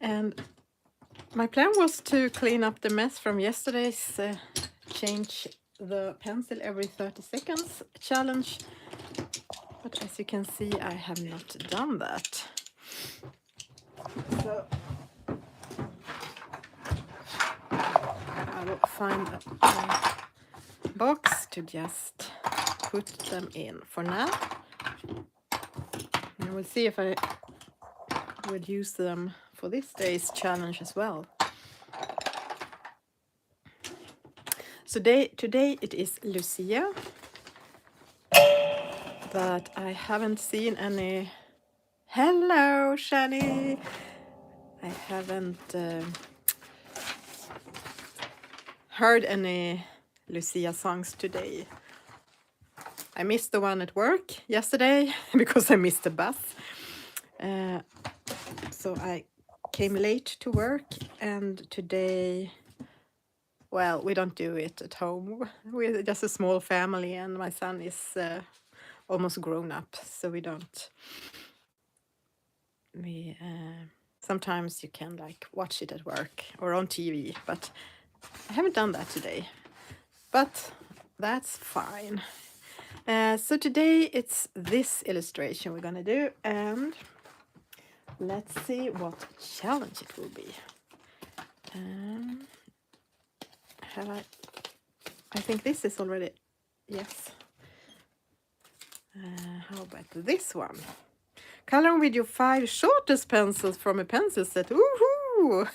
And my plan was to clean up the mess from yesterday's change the pencil every 30 seconds challenge. But as you can see, I have not done that. So I will find a box to just put them in for now. And we'll see if I would use them for this day's challenge as well. So today it is Lucia, but I haven't seen any. Hello, Shani. I haven't heard any Lucia songs today. I missed the one at work yesterday because I missed the bus. So I came late to work, and today, well, we don't do it at home. We're just a small family, and my son is almost grown up, so we don't. Sometimes you can like watch it at work or on TV, but I haven't done that today. But that's fine. So today it's this illustration we're gonna do, and let's see what challenge it will be. I think this is already, yes. How about this one? Color with your 5 shortest pencils from a pencil set. Woohoo!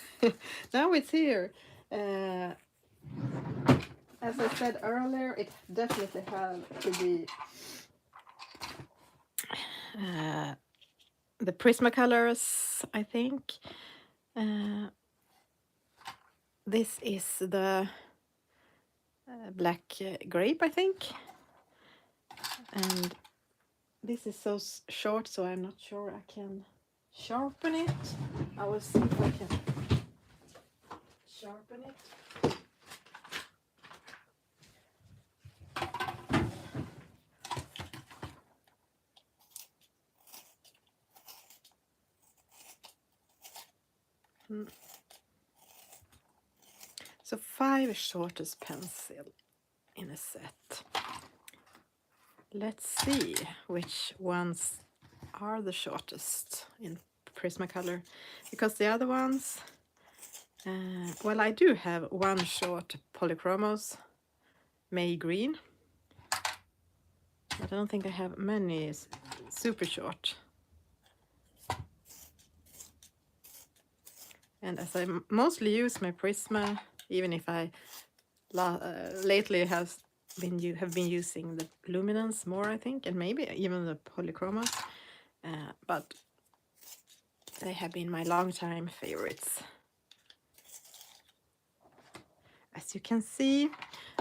Now it's here. As I said earlier, it definitely had to be the Prismacolors, I think. This is the black grape, I think. And this is so short, so I'm not sure I can sharpen it. I will see if I can sharpen it. So 5 shortest pencil in a set. Let's see which ones are the shortest in Prismacolor, because the other ones, well, I do have one short Polychromos May Green, but I don't think I have many super short. And as I mostly use my Prisma, even if I lately have been using the Luminance more, I think, and maybe even the Polychromos, but they have been my long-time favorites. As you can see,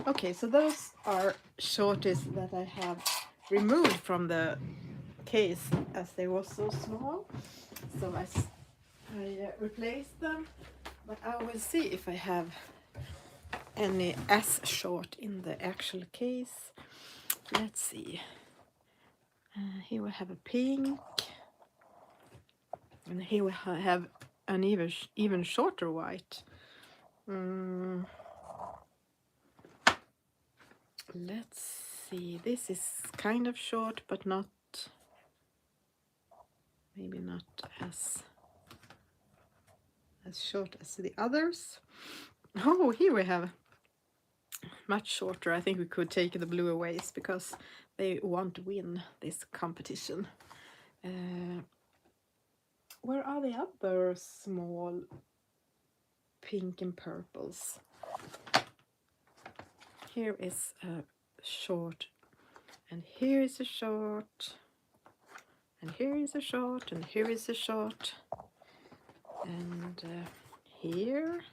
okay, so those are shorties that I have removed from the case as they were so small. So I replaced them, but I will see if I have any as short in the actual case. Let's see. Here we have a pink, and here we have an even shorter white. Let's see. This is kind of short, but not, maybe not as short as the others. Oh, here we have much shorter. I think we could take the blue away because they won't win this competition. Where are the other small pink and purples? Here is a short, and here is a short, and here is a short, and here is a short, and here,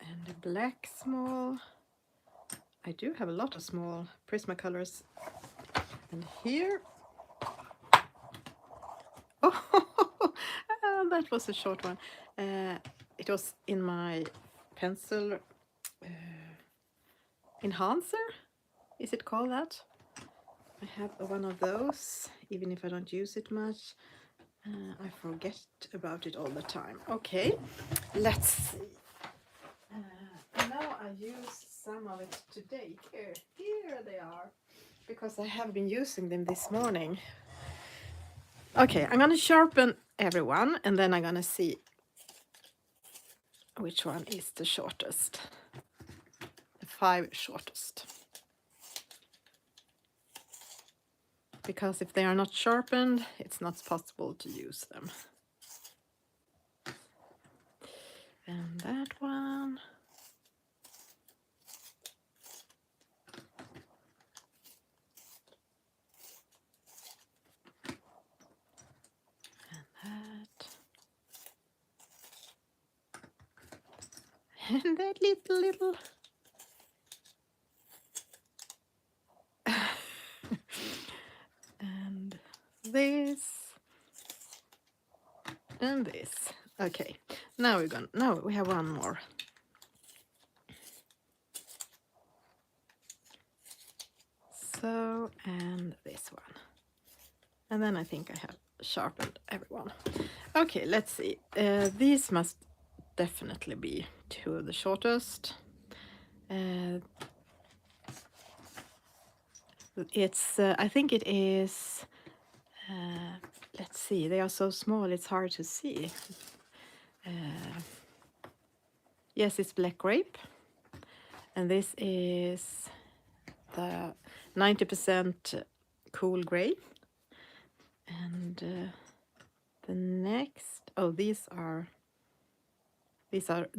and a black small. I do have a lot of small Prismacolors, and here. Oh, that was a short one. It was in my pencil enhancer. Is it called that? I have one of those, even if I don't use it much. I forget about it all the time. Okay, let's see. Now I use some of it today. Here they are, because I have been using them this morning. Okay, I'm gonna sharpen everyone, and then I'm gonna see which one is the shortest. The 5 shortest. Because if they are not sharpened, it's not possible to use them. And that one. And that. And that little. And this. And this. Okay, now we have one more. So, and this one. And then I think I have sharpened everyone. Okay, let's see. These must definitely be 2 of the shortest. It's, I think it is, let's see, they are so small it's hard to see. Yes, it's black grape. And this is the 90% cool gray. And the next, oh, these are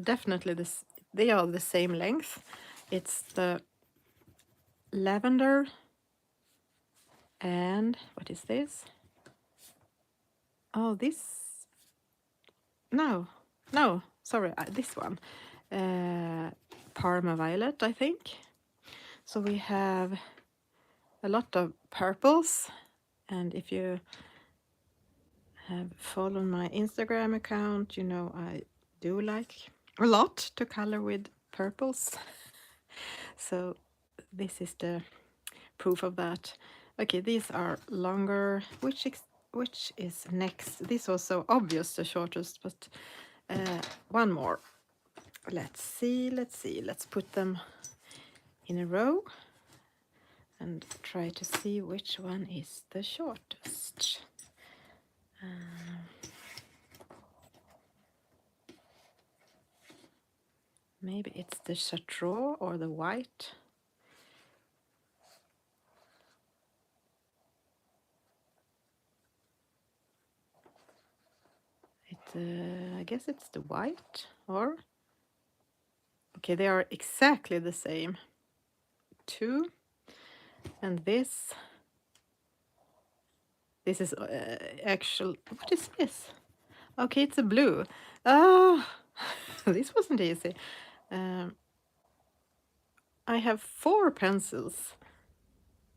definitely this, they are the same length. It's the lavender, and what is this? Oh, this, no, sorry, this one, Parma Violet, I think. So we have a lot of purples, and if you have followed my Instagram account, you know I do like a lot to color with purples. So this is the proof of that. Okay, these are longer. Which is next? This was so obvious, the shortest, but one more. Let's see. Let's put them in a row and try to see which one is the shortest. Maybe it's the Chartreux or the white. I guess it's the white, or okay, they are exactly the same. 2, and this is actual. What is this? Okay, it's a blue. Ah, this wasn't easy. I have 4 pencils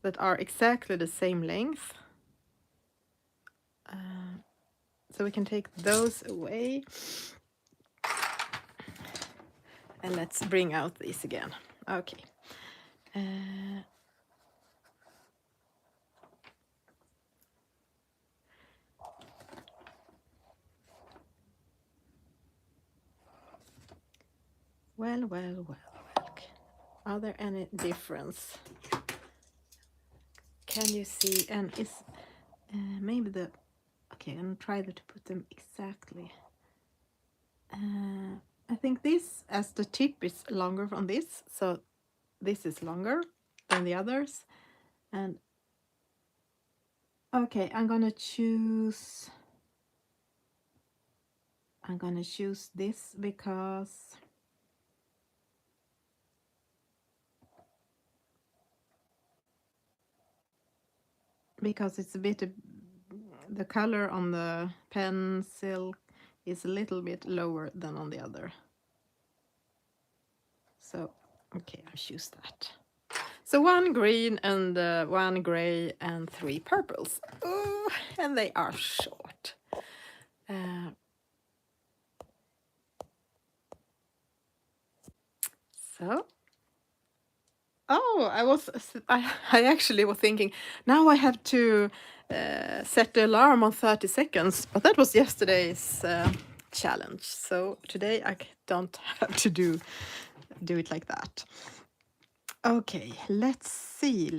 that are exactly the same length. So we can take those away. And let's bring out these again. Okay. Well. Are there any difference? Can you see? And is maybe the... Okay, I'm gonna try to put them exactly. I think this, as the tip is longer from this, so this is longer than the others. And okay, I'm gonna choose this because it's a bit, the color on the pencil is a little bit lower than on the other. So, okay, I'll choose that. So 1 green and 1 gray and 3 purples. Oh, and they are short. So, oh, I actually was thinking, now I have to set the alarm on 30 seconds, but that was yesterday's challenge. So today I don't have to do it like that. Okay, let's see.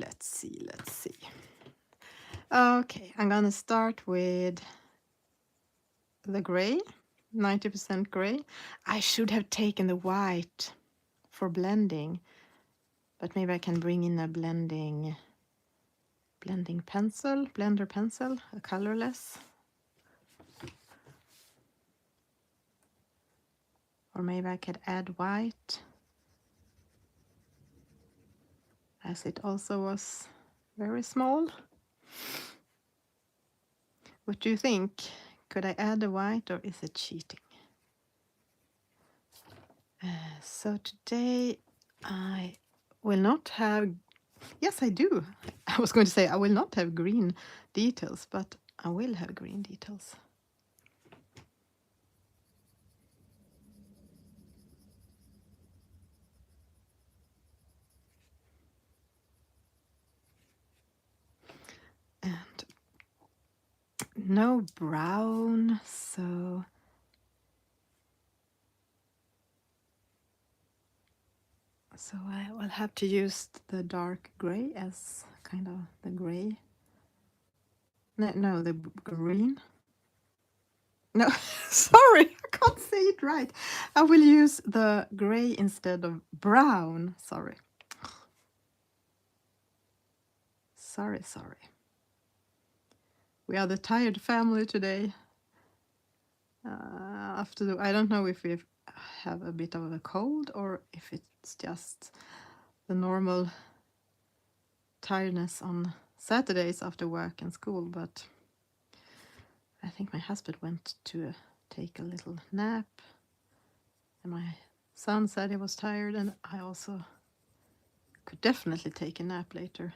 Okay, I'm gonna start with the gray, 90% gray. I should have taken the white for blending, but maybe I can bring in a blender pencil, a colorless. Or maybe I could add white, as it also was very small. What do you think? Could I add the white, or is it cheating? So today I will not have, yes I do. I was going to say I will not have green details, but I will have green details. And no brown, so I will have to use the dark gray as kind of the gray. No, the green. No, sorry, I can't say it right. I will use the gray instead of brown. Sorry. Sorry. We are the tired family today. I don't know if we have a bit of a cold or if it's just the normal tiredness on Saturdays after work and school, but I think my husband went to take a little nap, and my son said he was tired, and I also could definitely take a nap later.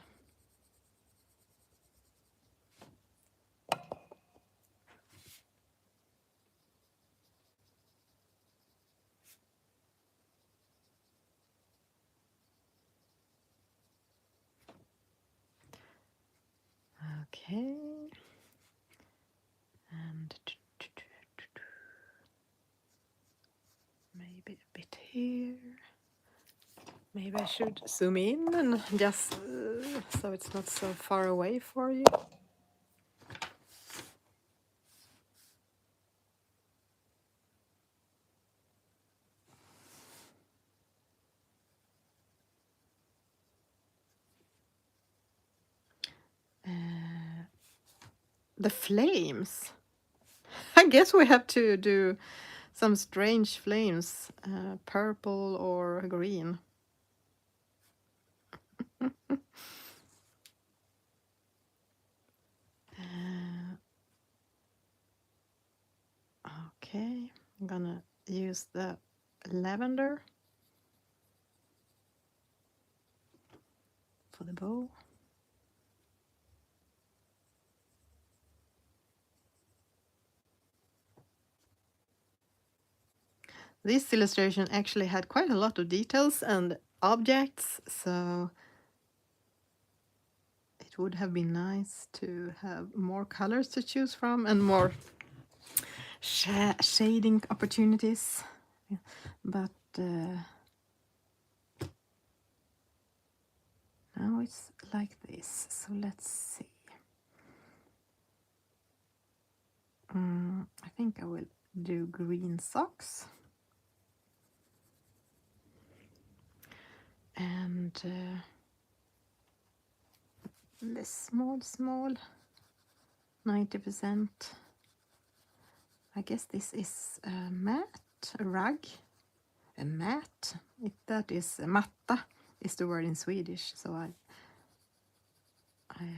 Okay. And maybe a bit here. Maybe I should zoom in and just so it's not so far away for you. The flames. I guess we have to do some strange flames, purple or green. Okay, I'm gonna use the lavender for the bow. This illustration actually had quite a lot of details and objects, so it would have been nice to have more colors to choose from and more shading opportunities. Yeah. But now it's like this, so let's see. I think I will do green socks. And this small 90%. I guess this is a mat, a rug, a mat. That is matta is the word in Swedish, so I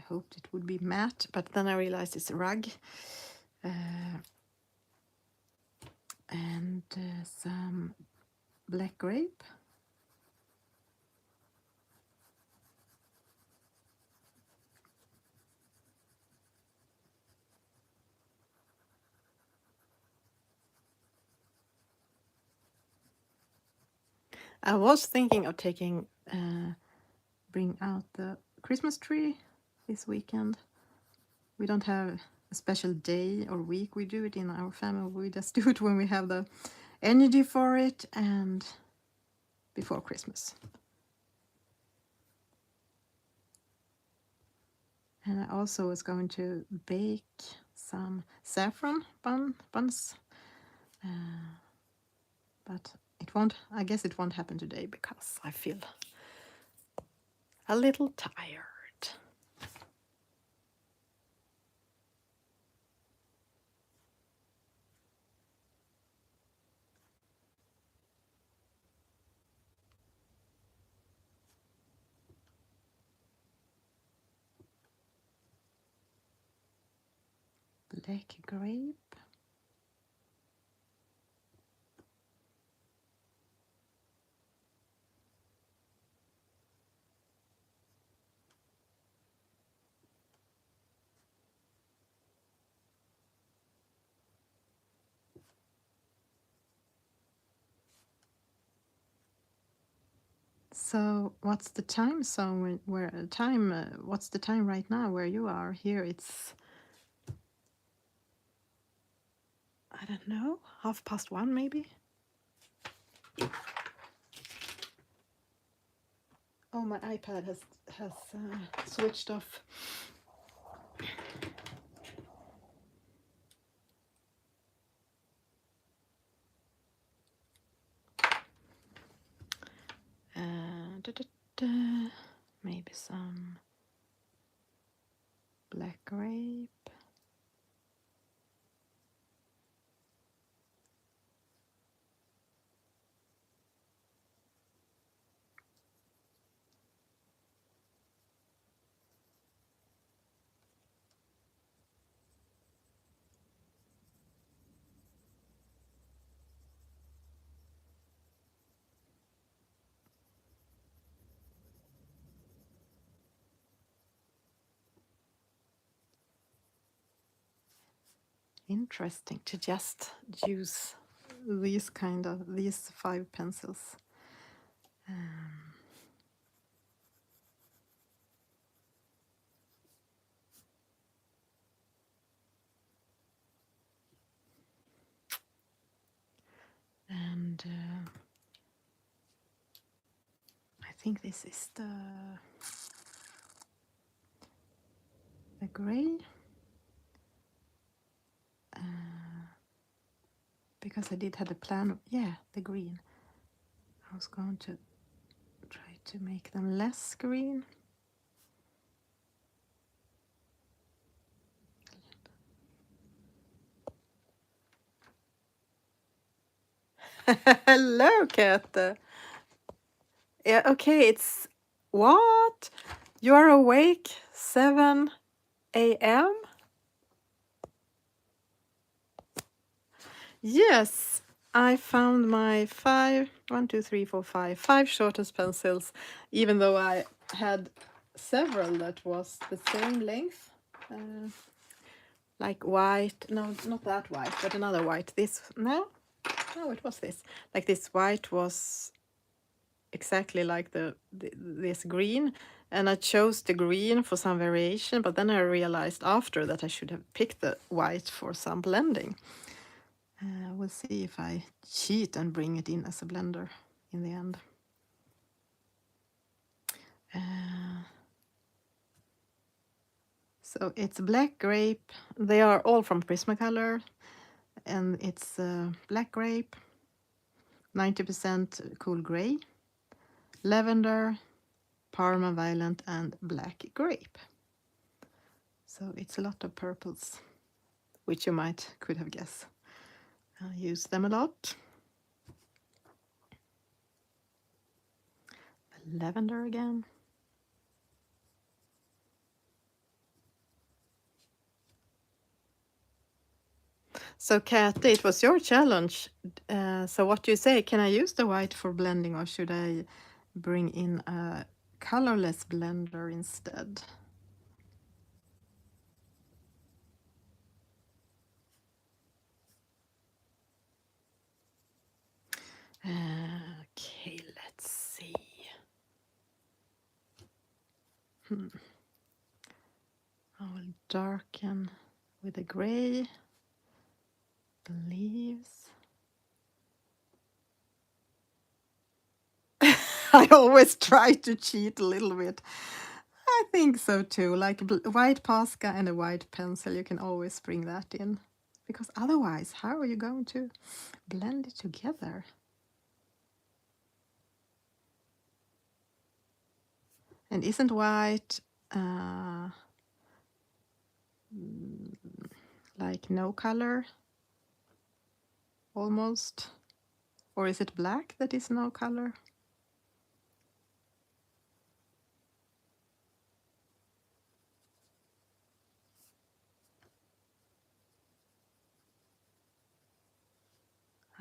hoped it would be mat, but then I realized it's a rug. And some black grape. I was thinking of bring out the Christmas tree this weekend, We don't have a special day or week we do it in our family. We just do it when we have the energy for it and before Christmas. And I also was going to bake some saffron buns, but it won't. I guess it won't happen today because I feel a little tired. Black grape. So what's the time zone what's the time right now where you are? Here it's, I don't know, 1:30 maybe. Oh, my iPad has switched off. Maybe some black grape. Interesting to just use these 5 pencils. And I think this is the gray. Because I did have a plan. Yeah, the green. I was going to try to make them less green. Hello, Kat. Yeah, okay, it's what? You are awake 7 a.m.? Yes, I found my 5 shortest pencils, even though I had several that was the same length. Like white, no, not that white, but another white. This, no, it was this. Like this white was exactly like this green, and I chose the green for some variation, but then I realized after that I should have picked the white for some blending. We'll see if I cheat and bring it in as a blender in the end. So it's black grape. They are all from Prismacolor, and it's black grape, 90% cool gray, lavender, Parma Violet, and black grape. So it's a lot of purples, which you could have guessed. I use them a lot. Lavender again. So Kat, it was your challenge. So what do you say? Can I use the white for blending, or should I bring in a colorless blender instead? Okay, let's see. I will darken with the gray, the leaves. I always try to cheat a little bit. I think so too. Like white Posca and a white pencil, you can always bring that in. Because otherwise, how are you going to blend it together? And isn't white like no color? Almost. Or is it black that is no color?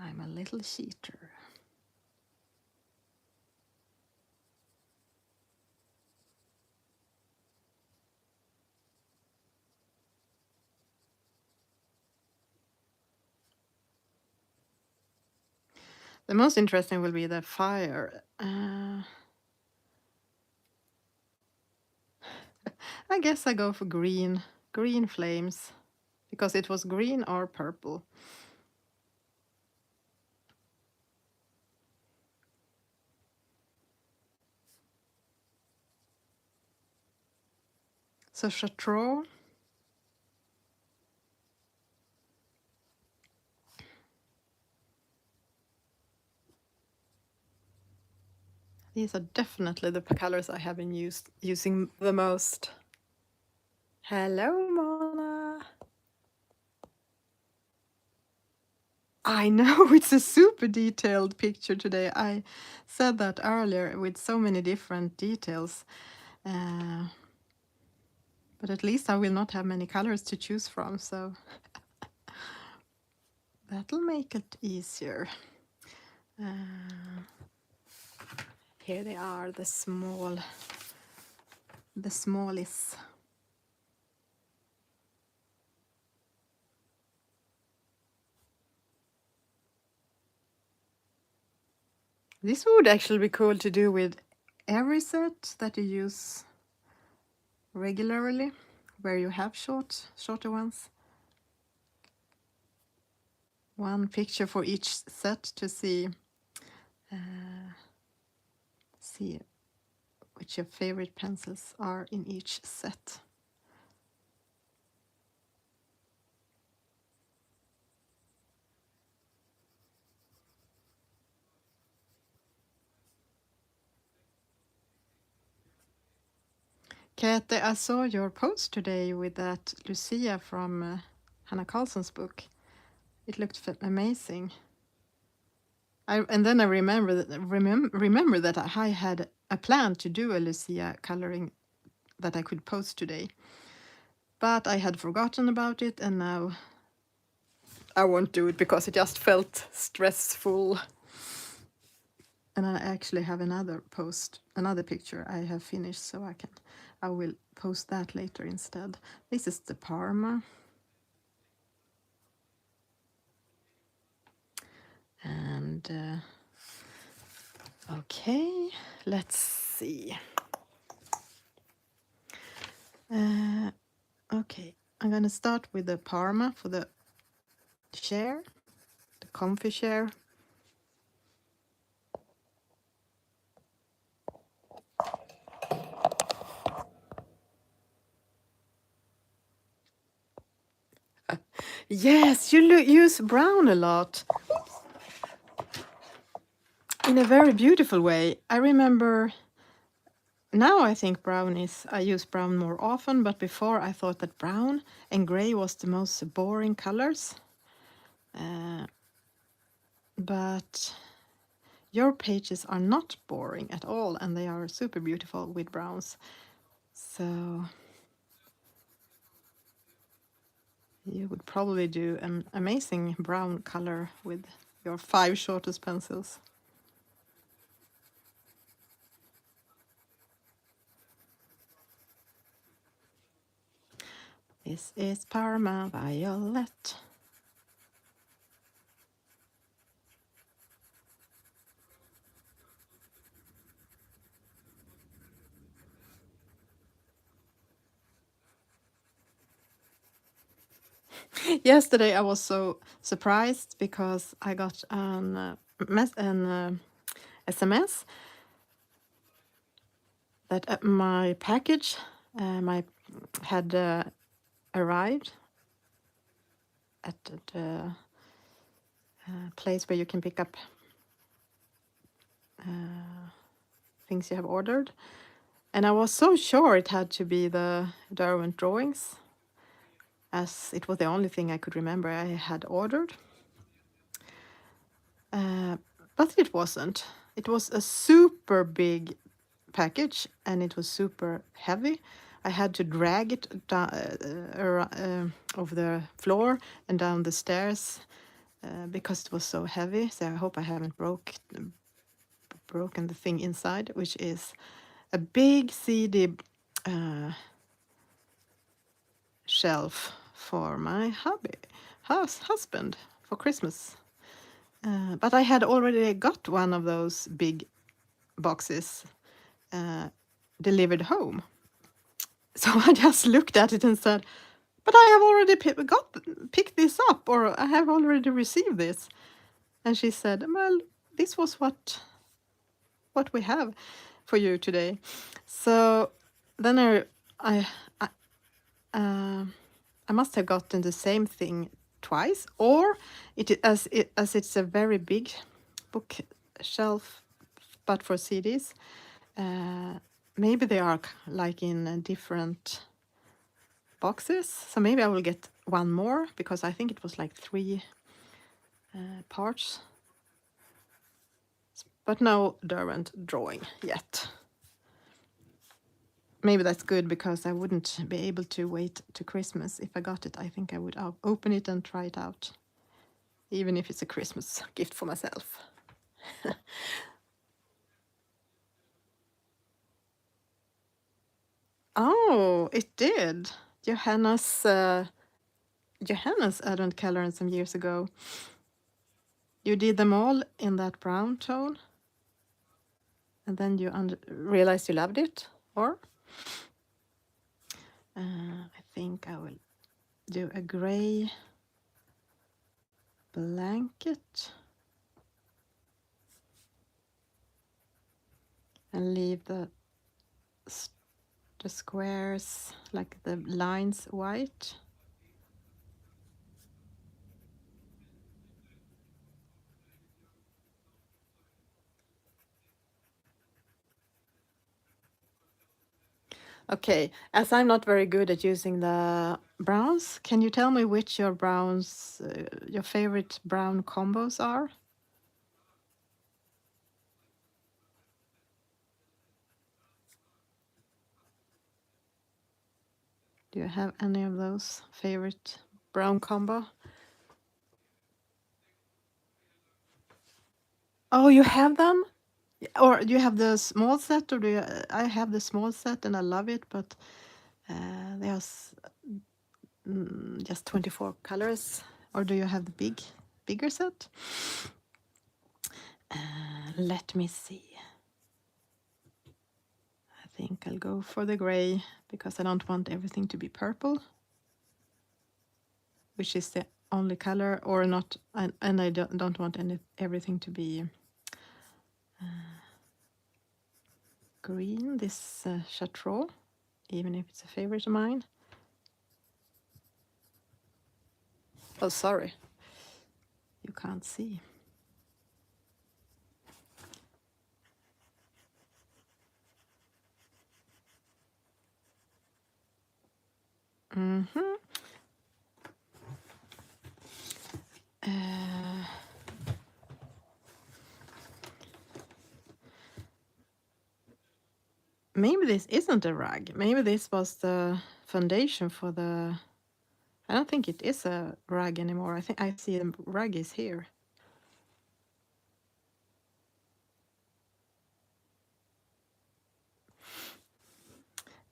I'm a little cheater. The most interesting will be the fire. I guess I go for green flames, because it was green or purple. So Chartreux. These are definitely the colors I have been using the most. Hello, Mona. I know, it's a super detailed picture today. I said that earlier with so many different details. But at least I will not have many colors to choose from, so that'll make it easier. Here they are, the smallies. This would actually be cool to do with every set that you use regularly, where you have shorter ones. One picture for each set to see which your favorite pencils are in each set. Käthe, I saw your post today with that Lucia from Hanna Karlsson's book. It looked amazing. And then I remember that I had a plan to do a Lucia coloring that I could post today. But I had forgotten about it, and now I won't do it because it just felt stressful. And I actually have another picture I have finished, so I will post that later instead. This is the Parma. And okay, let's see. Okay, I'm gonna start with the Parma for the chair, the comfy chair. Yes, you use brown a lot. In a very beautiful way. I remember, now I think I use brown more often, but before I thought that brown and gray was the most boring colors. But your pages are not boring at all, and they are super beautiful with browns. So you would probably do an amazing brown color with your 5 shortest pencils. This is Parma Violet. Yesterday I was so surprised because I got an SMS that my package my had arrived at the place where you can pick up things you have ordered. And I was so sure it had to be the Derwent drawings, as it was the only thing I could remember I had ordered. But it wasn't. It was a super big package and it was super heavy. I had to drag it down over the floor and down the stairs because it was so heavy. So I hope I haven't broken the thing inside, which is a big CD shelf for my husband for Christmas. But I had already got one of those big boxes delivered home. So I just looked at it and said, but I have already picked this up, or I have already received this. And she said, well, this was what we have for you today. So then I must have gotten the same thing twice, or as it's a very big bookshelf, but for CDs. Maybe they are like in different boxes. So maybe I will get one more because I think it was like 3 parts. But no Derwent drawing yet. Maybe that's good because I wouldn't be able to wait to Christmas. If I got it, I think I would open it and try it out, even if it's a Christmas gift for myself. Oh, it did. Johanna's advent calendar some years ago. You did them all in that brown tone, and then you realized you loved it, or? I think I will do a gray blanket and leave the squares, like the lines, white. Okay, as I'm not very good at using the browns, can you tell me which your favorite brown combos are? Do you have any of those favorite brown combo? Oh, you have them? Or do you have the small set, or do you? I have the small set and I love it, but there's just 24 colors. Or do you have the bigger set? Let me see. I think I'll go for the gray because I don't want everything to be purple, which is the only color, or not, and I don't want everything to be green. This Chartreux, even if it's a favorite of mine. Oh, sorry, you can't see. Mm-hmm. Maybe this isn't a rug. Maybe this was the foundation for the... I don't think it is a rug anymore. I think I see the rug is here.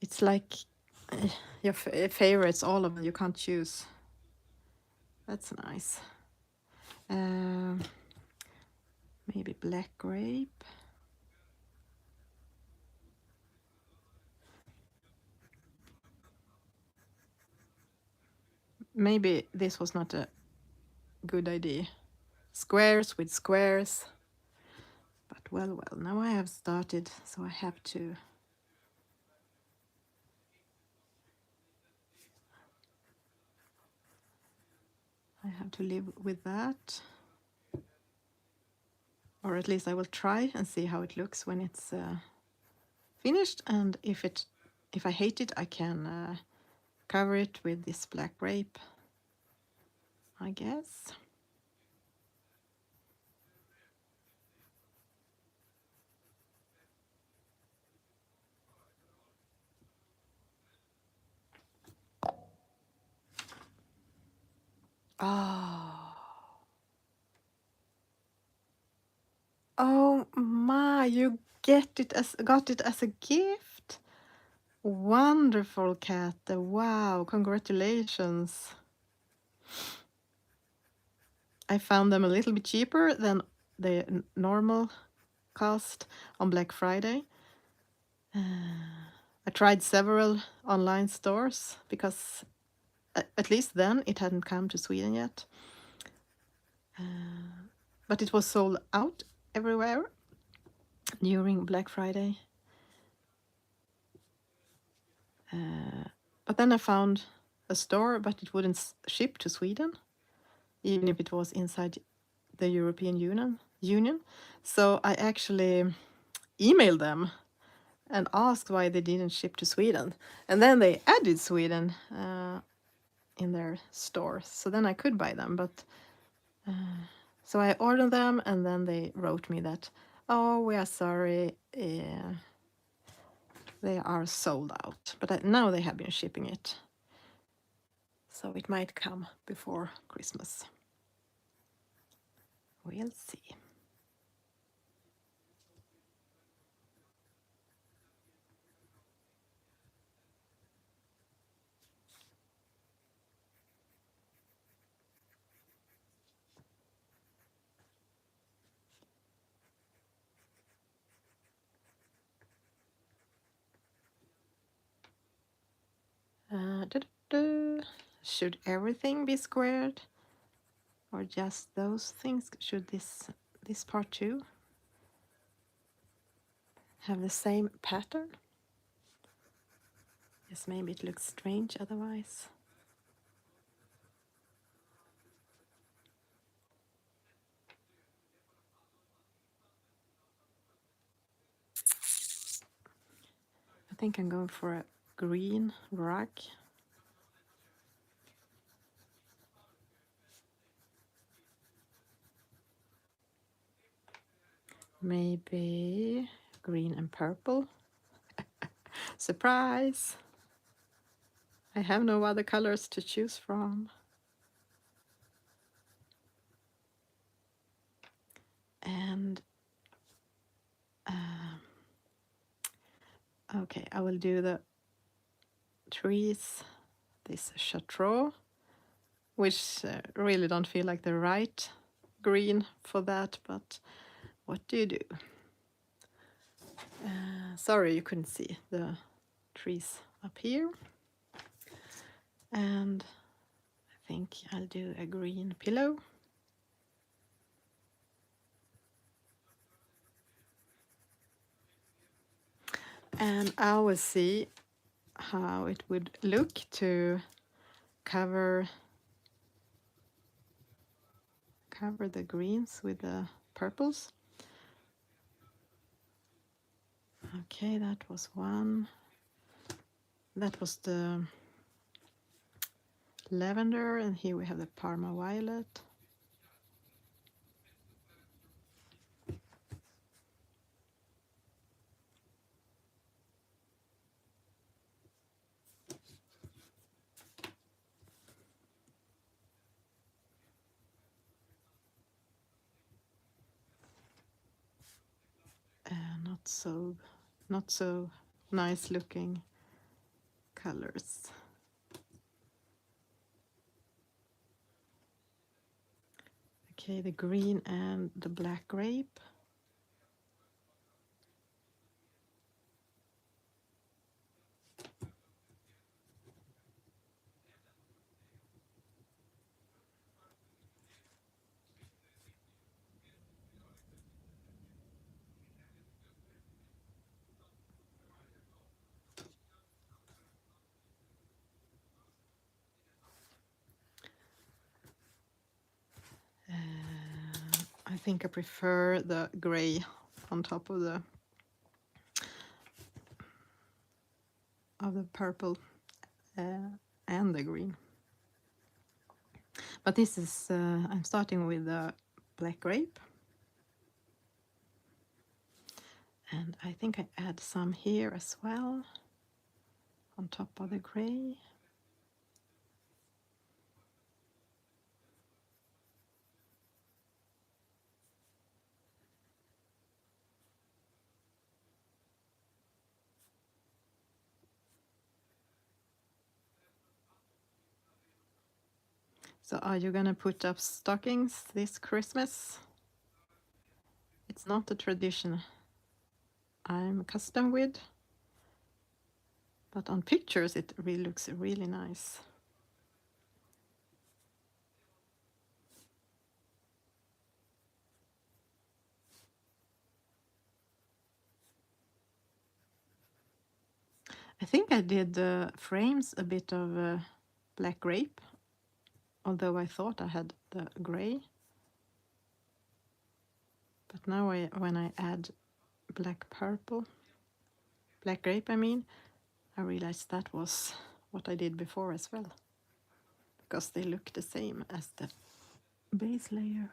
It's like your favorites, all of them. You can't choose. That's nice. Maybe black grape. maybe this was not a good idea. Squares with squares. But well, now I have started, so I have to live with that. Or at least I will try and see how it looks when it's finished, and if I hate it, I can cover it with this black grape, I guess. Oh my, you got it as a gift. Wonderful, Kat. Wow, congratulations. I found them a little bit cheaper than the normal cost on Black Friday. I tried several online stores because at least then it hadn't come to Sweden yet. But it was sold out everywhere during Black Friday. But then I found a store, but it wouldn't ship to Sweden, even if it was inside the European Union. So I actually emailed them and asked why they didn't ship to Sweden. And then they added Sweden in their store. So then I could buy them. But so I ordered them, and then they wrote me that, oh, we are sorry, they are sold out. But now they have been shipping it. So it might come before Christmas. We'll see. Should everything be squared, or just those things? Should this part too have the same pattern? Yes, maybe it looks strange otherwise. I think I'm going for a green rug. Maybe green and purple. Surprise! I have no other colors to choose from. And okay, I will do the trees, this Chartreux, which really don't feel like the right green for that, but what do you do? Sorry you couldn't see the trees up here. And I think I'll do a green pillow. And I will see how it would look to cover the greens with the purples. Okay, that was one. That was the lavender, and here we have the Parma violet. Not so nice looking colors. Okay, the green and the black grape. think I prefer the gray on top of the purple and the green. But this is, I'm starting with the black grape. And I think I add some here as well, on top of the gray. So are you gonna put up stockings this Christmas? It's not a tradition I'm accustomed with, but on pictures it really looks really nice. I think I did the frames a bit of black grape, although I thought I had the gray. But now when I add black grape I mean, I realized that was what I did before as well, because they look the same as the base layer.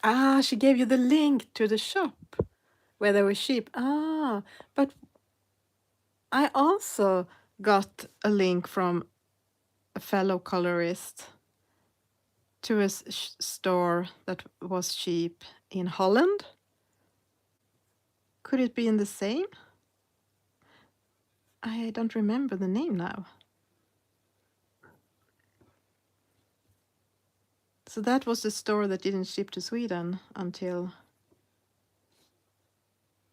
Ah, she gave you the link to the shop where there were sheep. Ah, but I also got a link from a fellow colorist to a store that was cheap in Holland. Could it be in the same? I don't remember the name now. So that was the store that didn't ship to Sweden until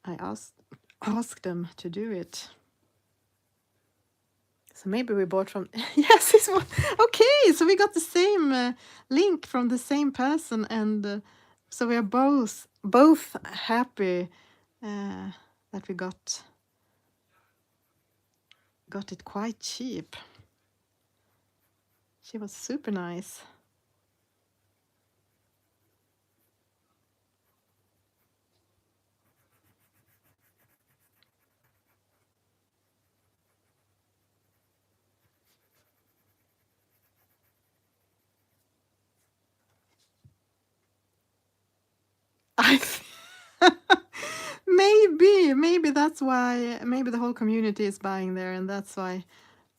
I asked them to do it. So maybe we bought from yes, it's okay. So we got the same link from the same person, and so we are both happy that we got it quite cheap. She was super nice. I maybe that's why, maybe the whole community is buying there, and that's why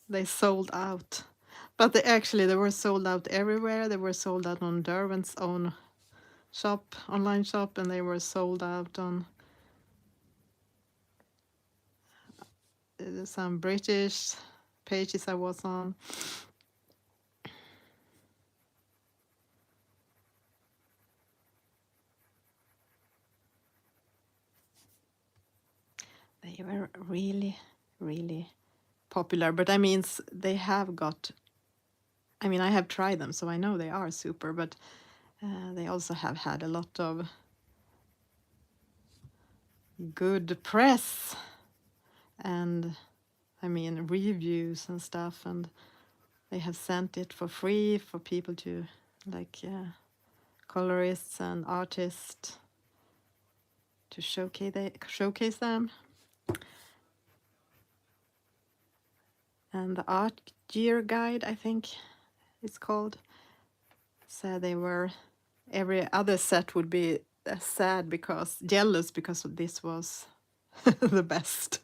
they sold out. But they were sold out everywhere. They were sold out on Derwent's own shop, online shop, and they were sold out on some British pages I was on. They were really, really popular. But I mean, they have got, I mean, I have tried them, so I know they are super, but they also have had a lot of good press and, I mean, reviews and stuff, and they have sent it for free for people to, like, colorists and artists, to showcase them. And the art year guide, I think it's called, said they were, every other set would be sad because jealous because this was the best.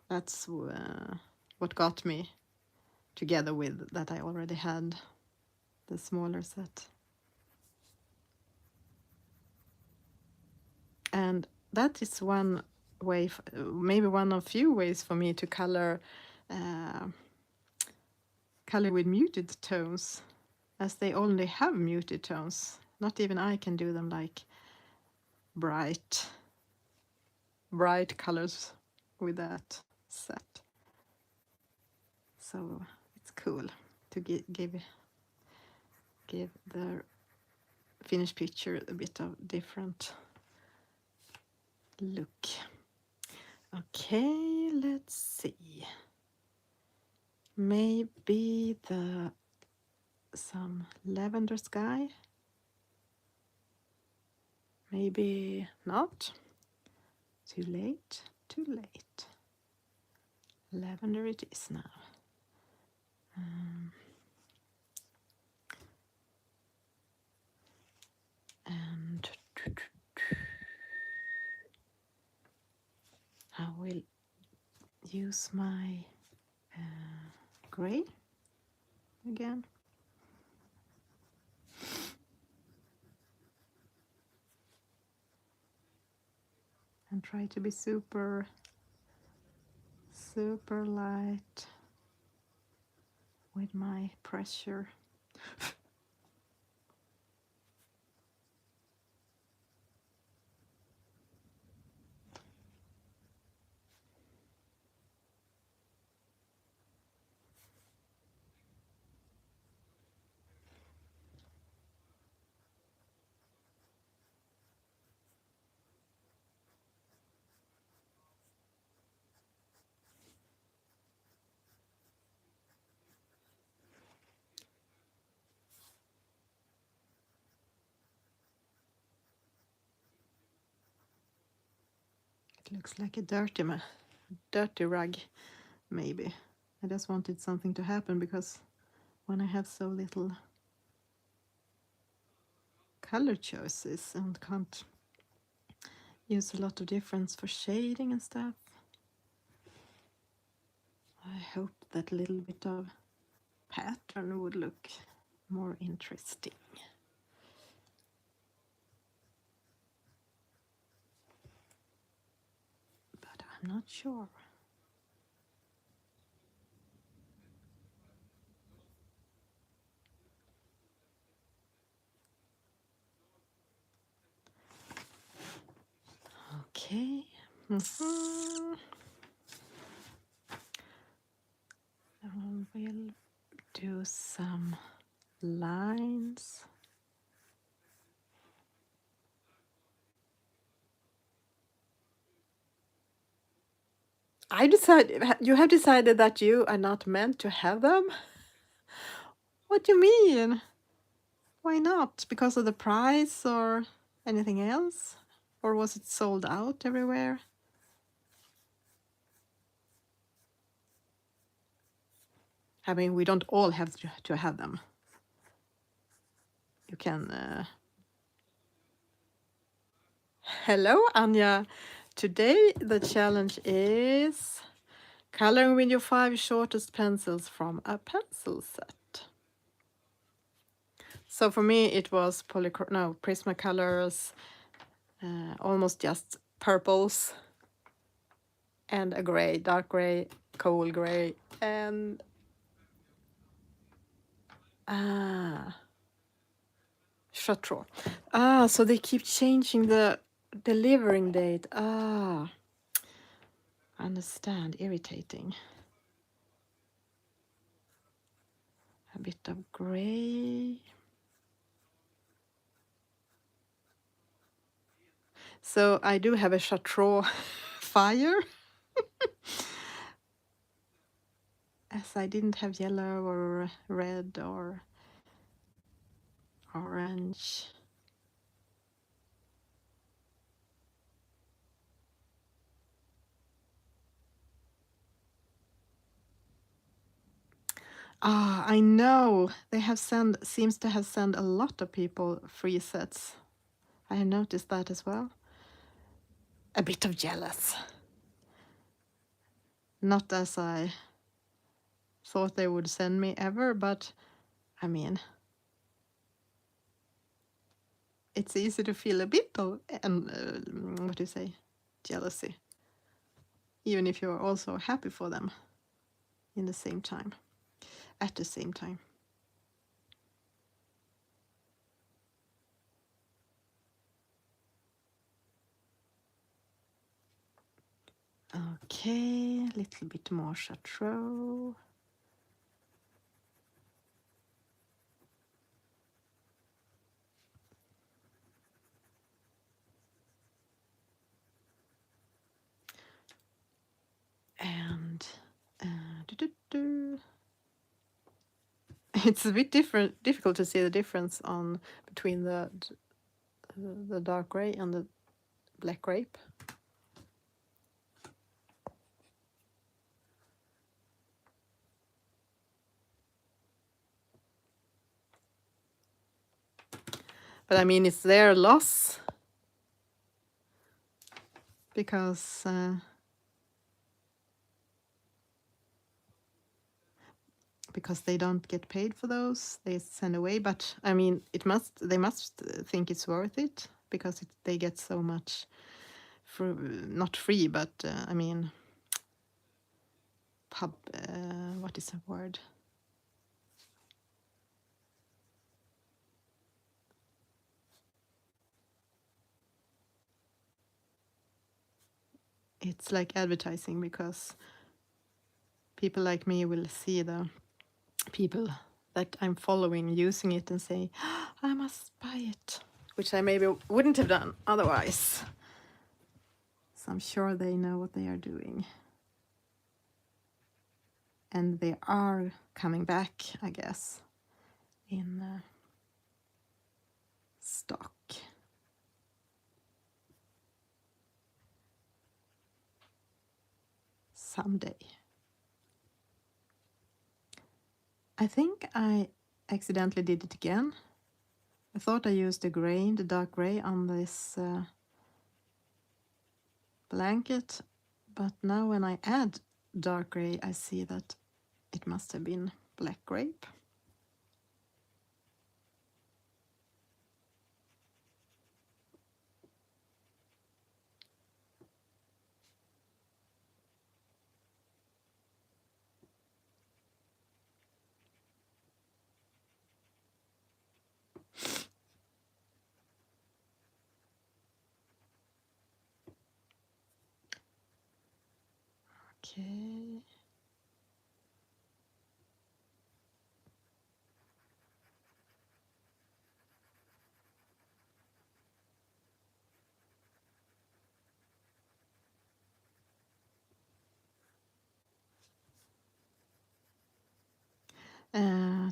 That's what got me, together with that I already had the smaller set. And that is one way, maybe one of few ways for me to color with muted tones, as they only have muted tones. Not even I can do them like bright colors with that set. So it's cool to give the finished picture a bit of different look. Okay, let's see. Maybe some lavender sky. Maybe not. Too late, too late. Lavender it is now. And I will use my gray again. And try to be super light with my pressure. It looks like a dirty rug, maybe. I just wanted something to happen because when I have so little color choices and can't use a lot of difference for shading and stuff, I hope that little bit of pattern would look more interesting. But I'm not sure. Okay. I will do some lines. You have decided that you are not meant to have them? What do you mean? Why not? Because of the price or anything else? Or was it sold out everywhere? I mean, we don't all have to have them. You can... Hello, Anja. Today the challenge is coloring with your 5 shortest pencils from a pencil set. So for me it was Prismacolors, almost just purples, and a gray, dark gray, coal gray, and Chartreux. So they keep changing the delivering date. Understand, irritating. A bit of gray. So I do have a Chartreux fire. As I didn't have yellow or red or orange. I know they have seems to have sent a lot of people free sets. I have noticed that as well. A bit of jealous. Not as I thought they would send me ever, but I mean, it's easy to feel a bit of, what do you say, jealousy, even if you're also happy for them at the same time. Okay, a little bit more Chartreux. it's a bit difficult to see the difference on between the dark gray and the black grape. But I mean, it's their loss because they don't get paid for those. They send away. But I mean, they must think it's worth it because they get so much, not free, but I mean, what is the word? It's like advertising because people like me will see the people that I'm following using it and say, I must buy it, which I maybe wouldn't have done otherwise. So I'm sure they know what they are doing. And they are coming back, I guess, in stock. Someday. I think I accidentally did it again. I thought I used the dark gray on this blanket, but now when I add dark gray, I see that it must have been black grape. Okay.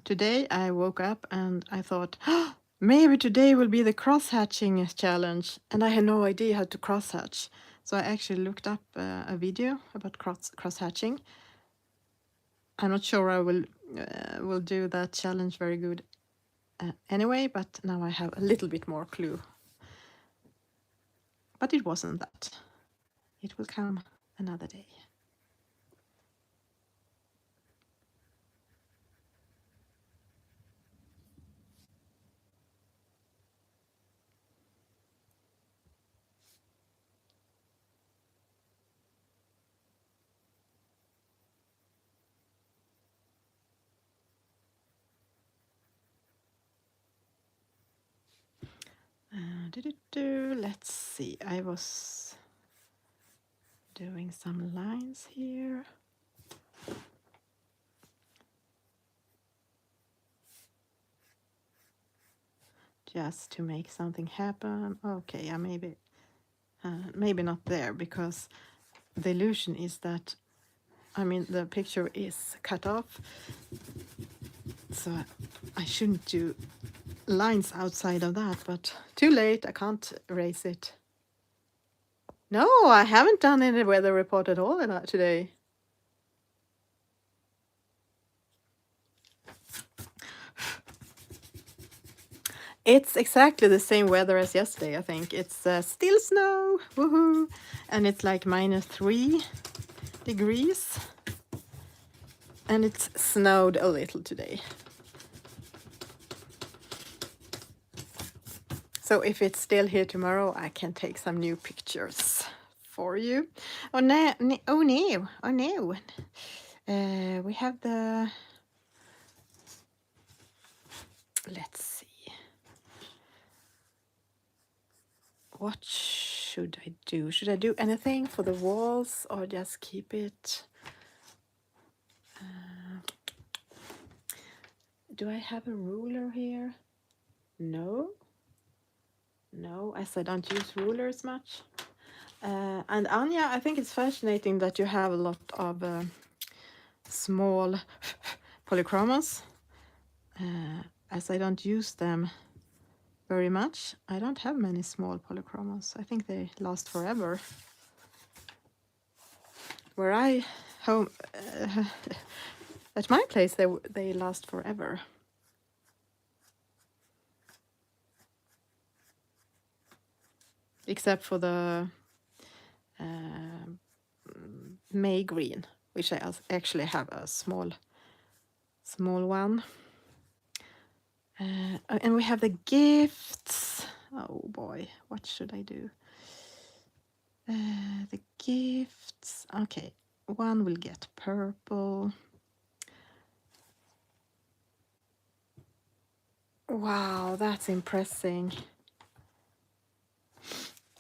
Today I woke up and I thought, "Oh, maybe today will be the cross-hatching challenge, and I had no idea how to cross-hatch. So I actually looked up a video about cross-hatching. I'm not sure I will do that challenge very good anyway, but now I have a little bit more clue. But it wasn't that. It will come another day. Let's see. I was doing some lines here. Just to make something happen. Okay, yeah, maybe not there, because the illusion is that, I mean, the picture is cut off, so I shouldn't do lines outside of that, but too late, I can't erase it. No, I haven't done any weather report at all today. It's exactly the same weather as yesterday, I think. It's still snow, woohoo! And it's like -3 degrees. And it's snowed a little today. So if it's still here tomorrow, I can take some new pictures for you. Oh no, oh no, oh no. We have the, let's see. What should I do? Should I do anything for the walls or just keep it? Do I have a ruler here? No. No, as I don't use rulers much. And Anja, I think it's fascinating that you have a lot of small polychromos. as I don't use them very much, I don't have many small polychromos. I think they last forever. Where I home at my place, they last forever. Except for the May green, which I actually have a small one. And we have the gifts. Oh boy, what should I do? The gifts. Okay, one will get purple. Wow, that's impressive.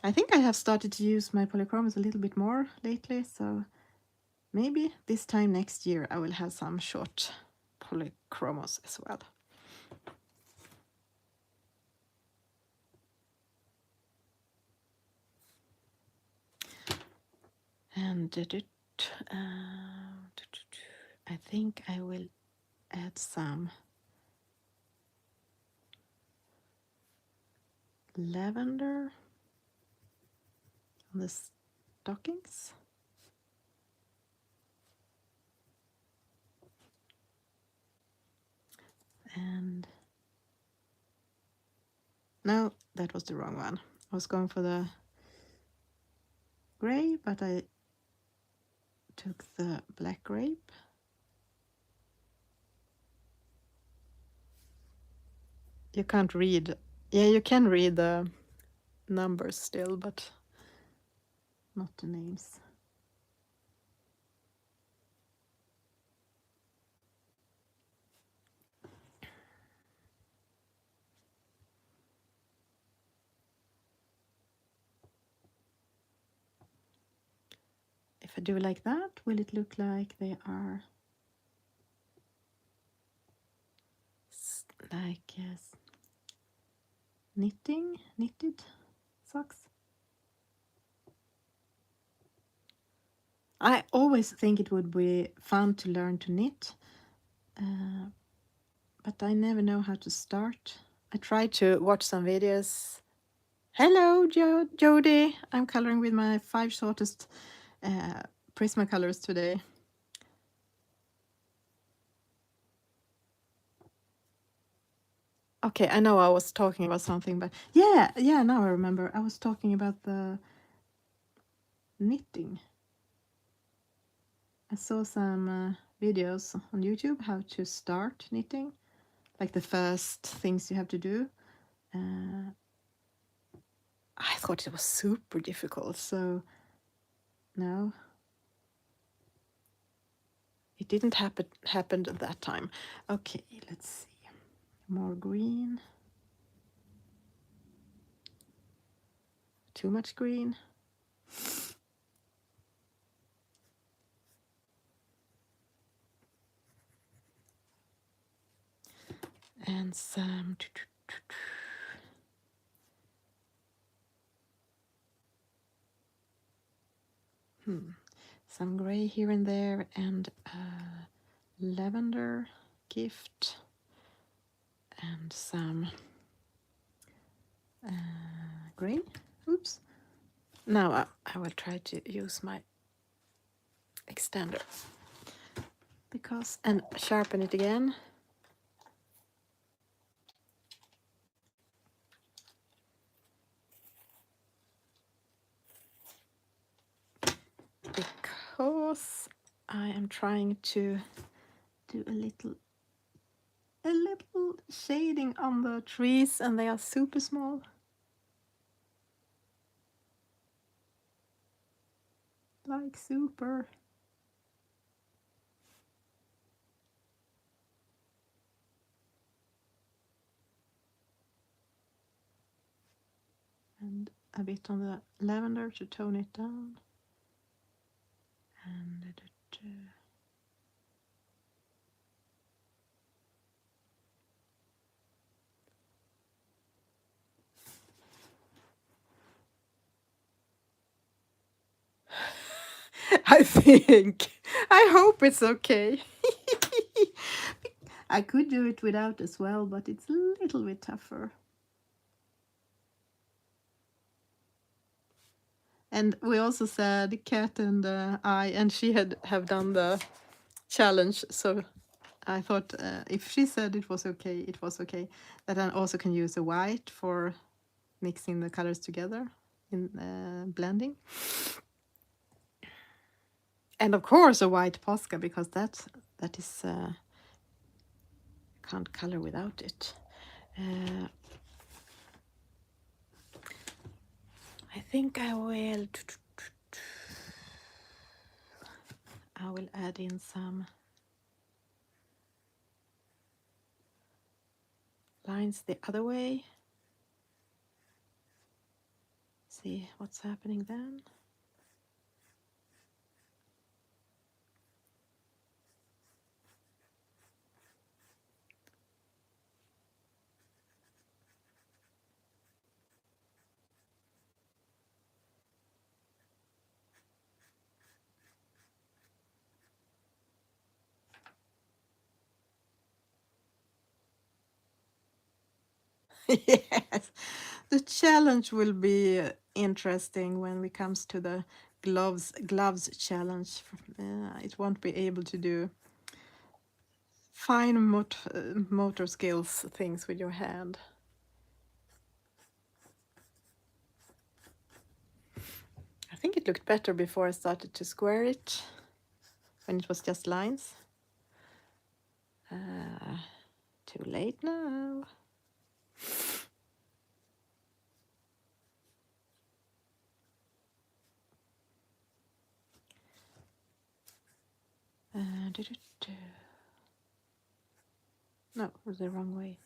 I think I have started to use my polychromos a little bit more lately, so maybe this time next year I will have some short polychromos as well. And I think I will add some lavender on the stockings. And no, that was the wrong one. I was going for the gray, but I took the black grape. You can't read. Yeah, you can read the numbers still, but not the names. If I do like that, will it look like they are like knitted socks? I always think it would be fun to learn to knit, but I never know how to start. I tried to watch some videos. Hello, Jody. I'm coloring with my 5 shortest Prismacolors today. Okay, I know I was talking about something, but yeah, now I remember. I was talking about the knitting. I saw some videos on YouTube how to start knitting, like the first things you have to do. I thought it was super difficult, so no, it didn't happen at that time. Okay, let's see. More green. Too much green. And some some gray here and there, and lavender gift, and some green. Oops. Now I will try to use my extender and sharpen it again. Because I am trying to do a little shading on the trees, and they are super small. Like super. And a bit on the lavender to tone it down. And I hope it's okay. I could do it without as well, but it's a little bit tougher. And we also said Kat and I, and she have done the challenge, so I thought if she said it was okay, that I also can use a white for mixing the colors together in blending. And of course a white Posca, because that is can't color without it. I think I will add in some lines the other way. See what's happening then. Yes, the challenge will be interesting when it comes to the gloves challenge. It won't be able to do fine motor skills things with your hand. I think it looked better before I started to square it, when it was just lines. Too late now. No, it was the wrong way.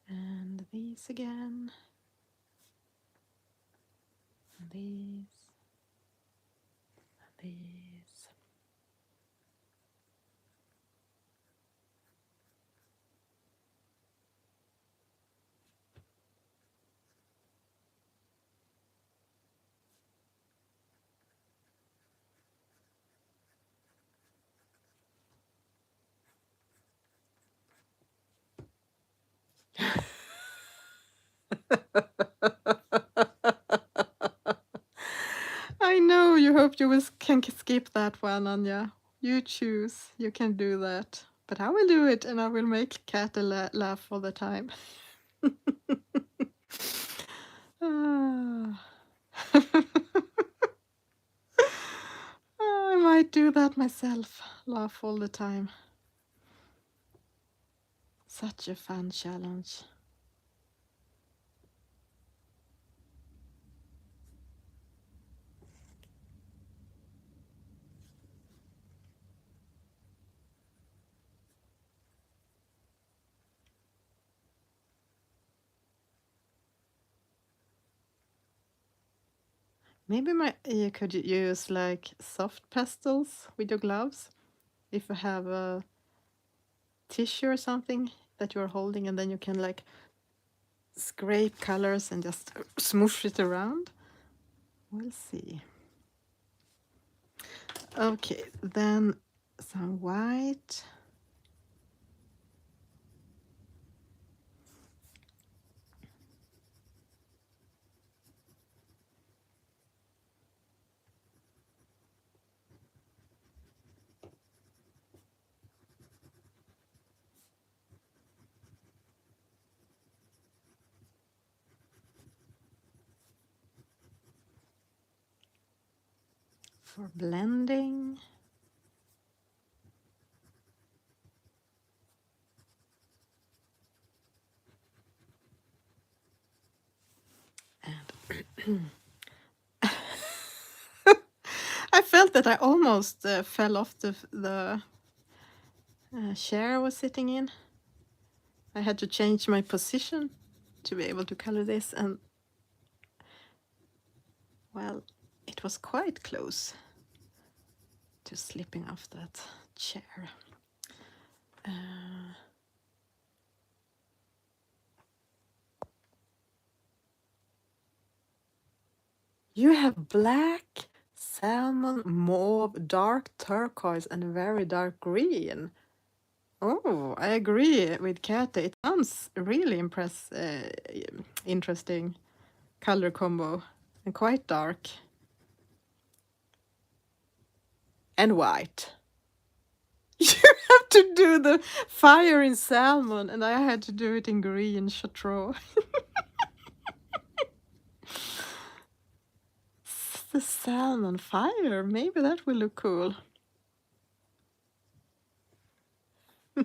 And these again. And these. And these. I know you hope you can skip that one, Anja. You choose. You can do that. But I will do it, and I will make Kat laugh all the time. Ah. I might do that myself. Laugh all the time. Such a fun challenge. Maybe you could use like soft pastels with your gloves if you have a tissue or something that you're holding, and then you can like scrape colors and just smoosh it around. We'll see. Okay, then some white. For blending. And I felt that I almost fell off the chair I was sitting in. I had to change my position to be able to color this, and well, it was quite close. to slipping off that chair. You have black, salmon, mauve, dark turquoise, and very dark green. Oh, I agree with Kate. It sounds really interesting color combo, and quite dark. And white. You have to do the fire in salmon, and I had to do it in green chartreuse. The salmon fire, maybe that will look cool. Hmm.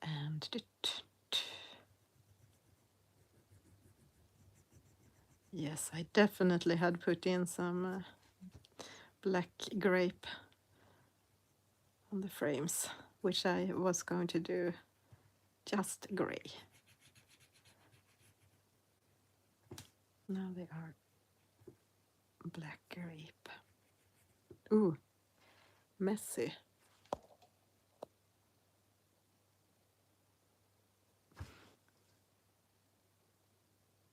And yes, I definitely had put in some black grape on the frames, which I was going to do just gray. Now they are black grape. Ooh, messy.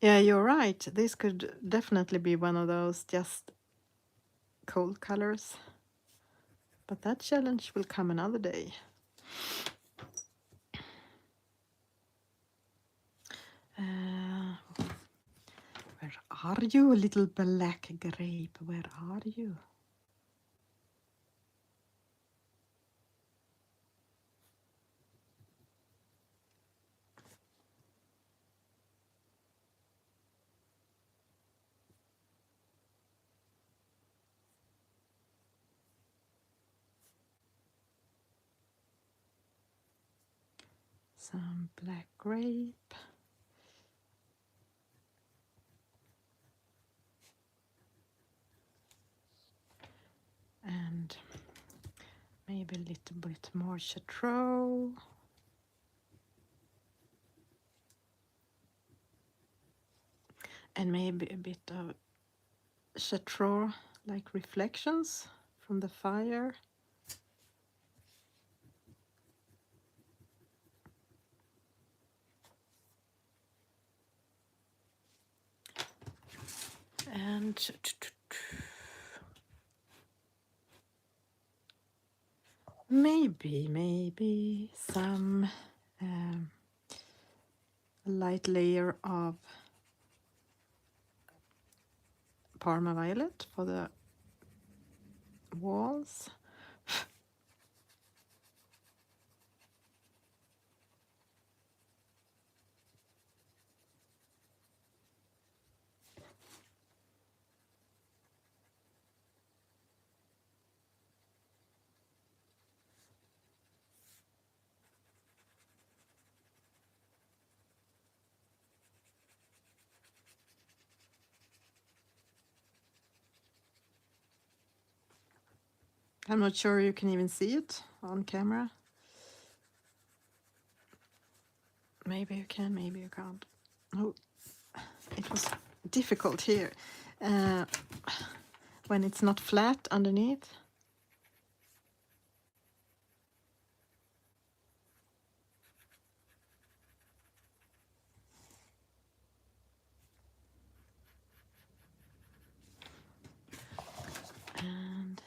Yeah, you're right. This could definitely be one of those just cold colors. But that challenge will come another day. Where are you, little black grape? Where are you? Some black grape. And maybe a little bit more chartreuse. And maybe a bit of chartreuse like reflections from the fire. And maybe some light layer of Parma violet for the walls. I'm not sure you can even see it on camera. Maybe you can, maybe you can't. Oh, it was difficult here when it's not flat underneath. And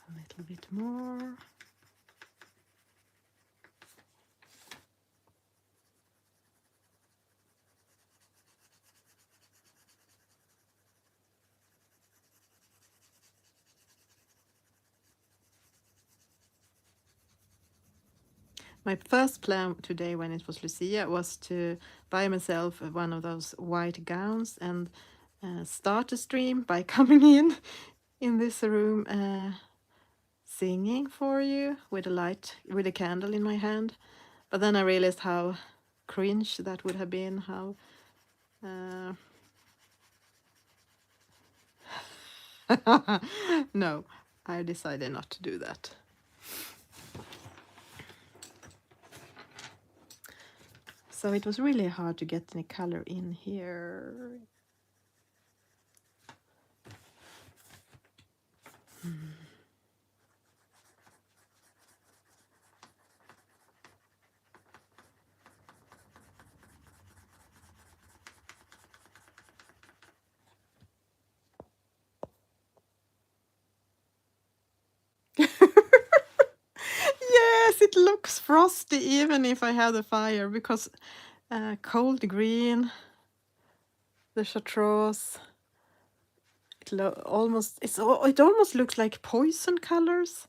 a little bit more. My first plan today, when it was Lucia, was to buy myself one of those white gowns and start a stream by coming in this room, singing for you with a light, with a candle in my hand. But then I realized how cringe that would have been. How no, I decided not to do that. So it was really hard to get any color in here. Yes, it looks frosty even if I have the fire, because cold green, the chartreuse, it almost looks like poison colors.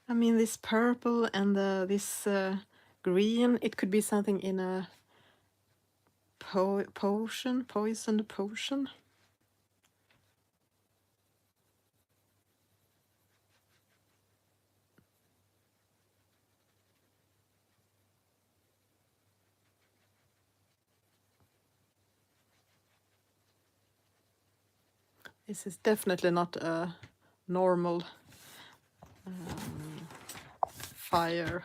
I mean, this purple and this green, it could be something in a poisoned potion. This is definitely not a normal fire.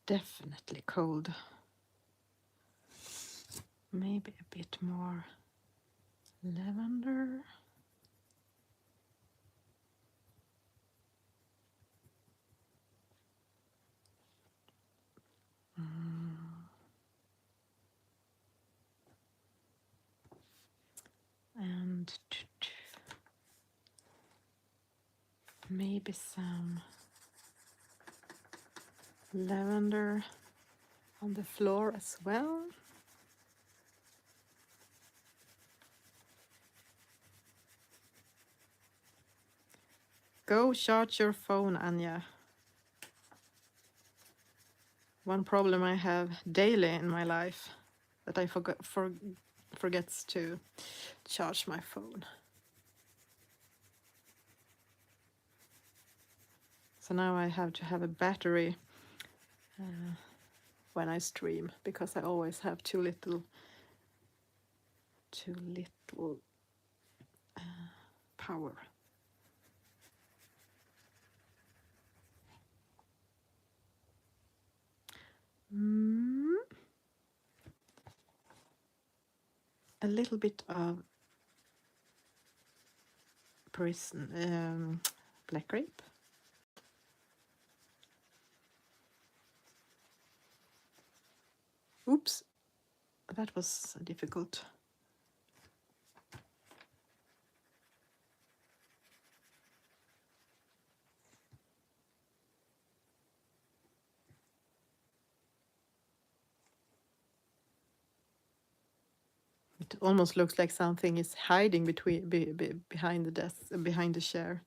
Definitely cold. Maybe a bit more lavender. And maybe some lavender on the floor as well. Go charge your phone, Anja. One problem I have daily in my life, that I forgets to charge my phone. So now I have to have a battery when I stream, because I always have too little power. A little bit of black grape. Oops, that was difficult. It almost looks like something is hiding behind the desk, behind the chair.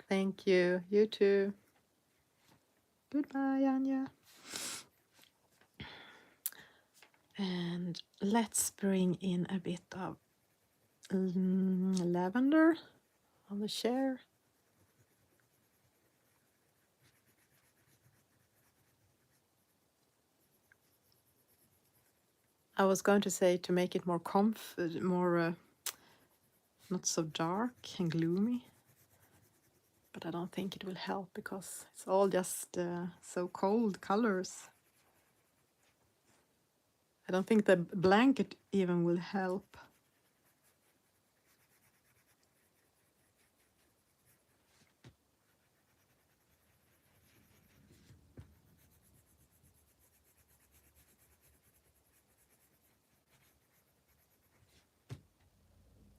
Thank you. You too. Goodbye, Anja. And let's bring in a bit of lavender on the chair. I was going to say to make it more not so dark and gloomy, but I don't think it will help because it's all just so cold colors. I don't think the blanket even will help.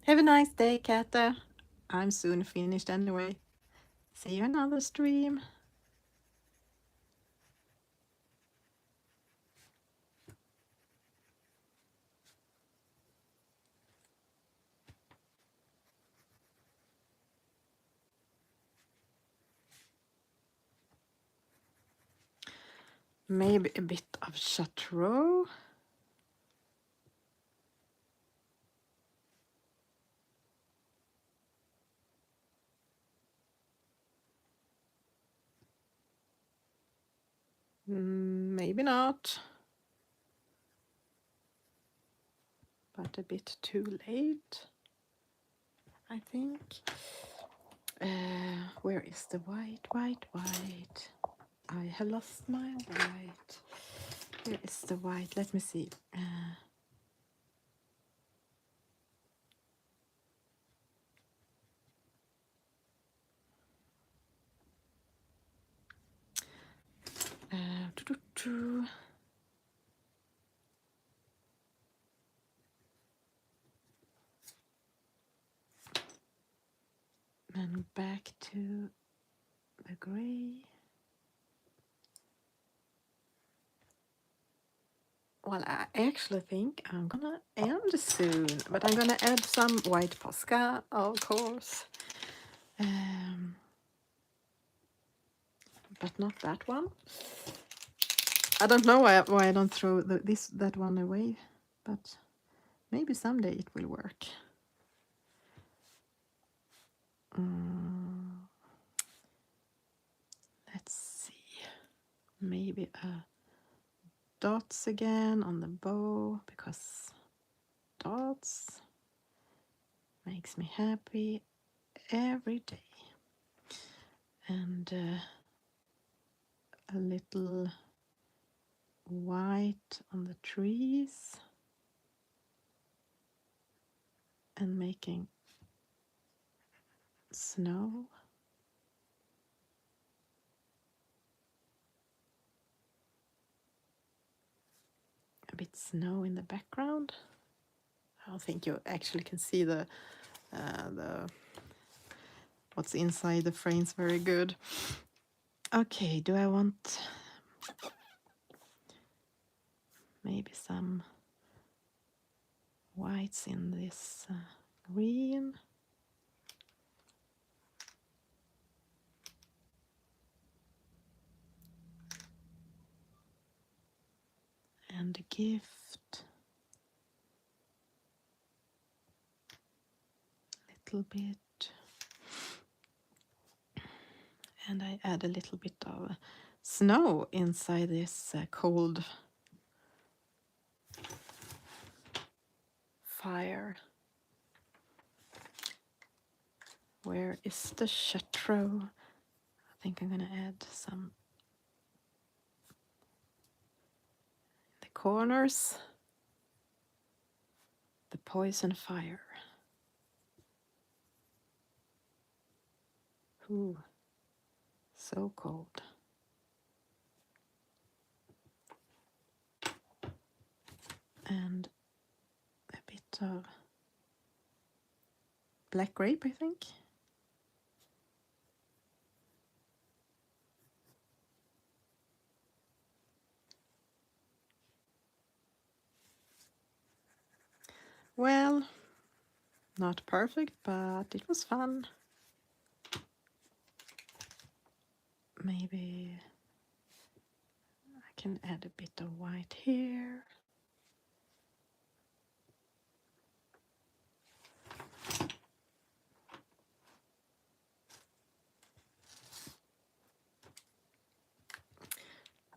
Have a nice day, Kata. I'm soon finished anyway. See you another stream. Maybe a bit of Chartreux. Maybe not. But a bit too late, I think. Where is the white? I have lost my white. Where is the white? Let me see. And back to the gray. Well, I actually think I'm gonna end soon, but I'm gonna add some white Posca, of course. But not that one. I don't know why I don't throw that one away, but maybe someday it will work. Let's see. Maybe dots again on the bow, because dots makes me happy every day. And a little white on the trees, and making snow. A bit snow in the background. I don't think you actually can see the what's inside the frames very good. Okay, do I want maybe some whites in this green? And a gift. Little bit. And I add a little bit of snow inside this cold fire. Where is the Chartreux? I think I'm gonna add some in the corners. The poison fire. Ooh, so cold. And a bit of black grape, I think. Well, not perfect, but it was fun. Maybe I can add a bit of white here.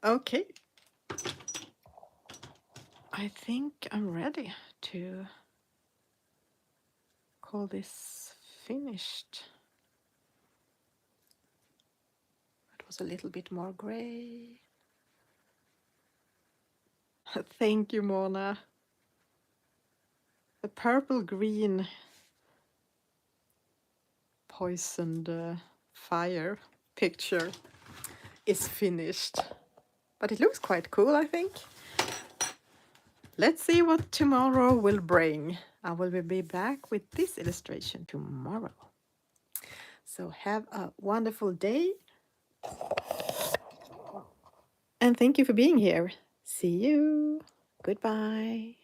Okay. I think I'm ready to call this finished. was a little bit more gray. Thank you, Mona. The purple green poisoned fire picture is finished, but it looks quite cool, I think. Let's see what tomorrow will bring. I will be back with this illustration tomorrow. So have a wonderful day. And thank you for being here. See you. Goodbye.